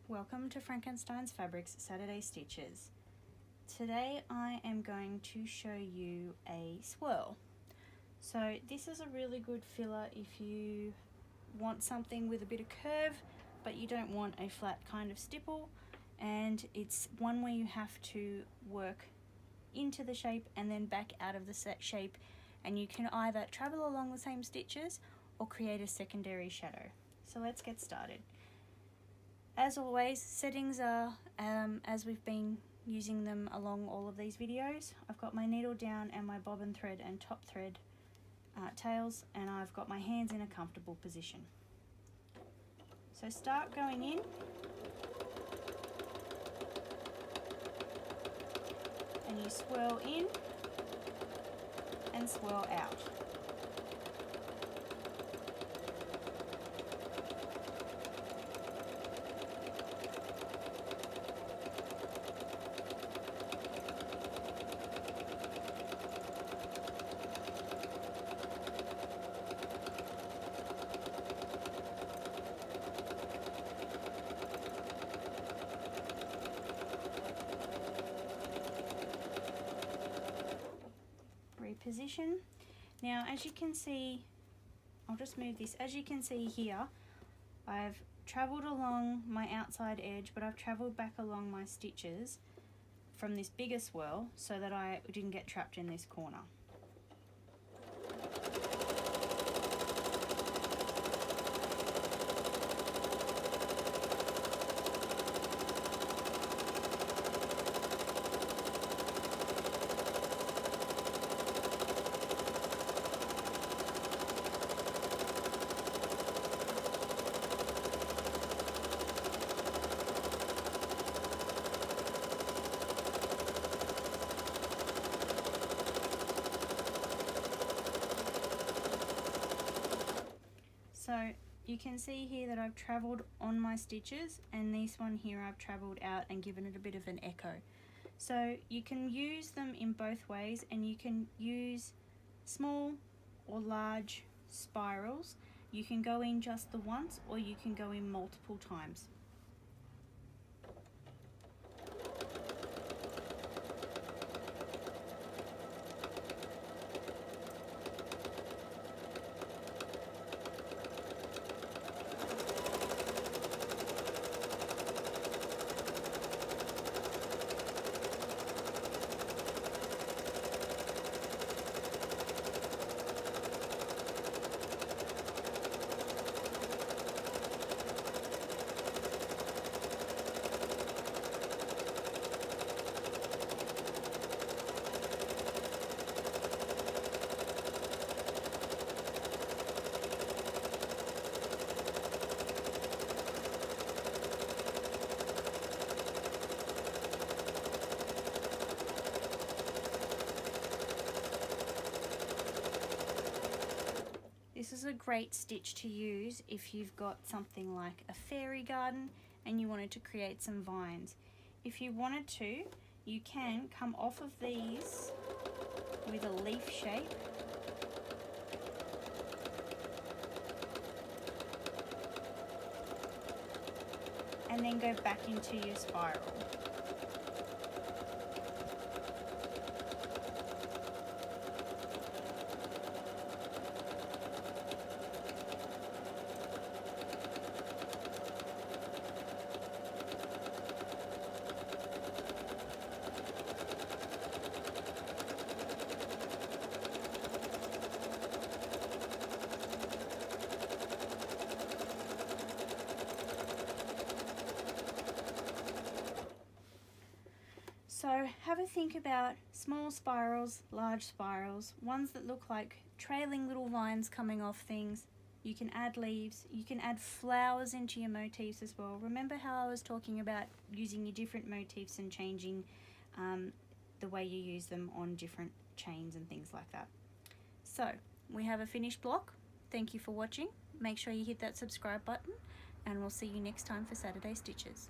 Welcome to Frankenstein's Fabrics Saturday Stitches. Today I am going to show you a swirl. So this is a really good filler if you want something with a bit of curve but you don't want a flat kind of stipple, and it's one where you have to work into the shape and then back out of the set shape, and you can either travel along the same stitches or create a secondary shadow. So let's get started. As always, settings are as we've been using them along all of these videos. I've got my needle down and my bobbin thread and top thread tails, and I've got my hands in a comfortable position. So start going in and you swirl in and swirl out. Reposition. Now, as you can see, I'll just move this. As you can see here, I've traveled along my outside edge, but I've traveled back along my stitches from this bigger swirl so that I didn't get trapped in this corner. So you can see here that I've travelled on my stitches, and this one here I've travelled out and given it a bit of an echo. So you can use them in both ways, and you can use small or large spirals. You can go in just the once, or you can go in multiple times. This is a great stitch to use if you've got something like a fairy garden and you wanted to create some vines. If you wanted to, you can come off of these with a leaf shape and then go back into your spiral. So have a think about small spirals, large spirals, ones that look like trailing little vines coming off things. You can add leaves, you can add flowers into your motifs as well. Remember how I was talking about using your different motifs and changing the way you use them on different chains and things like that. So we have a finished block. Thank you for watching. Make sure you hit that subscribe button, and we'll see you next time for Saturday Stitches.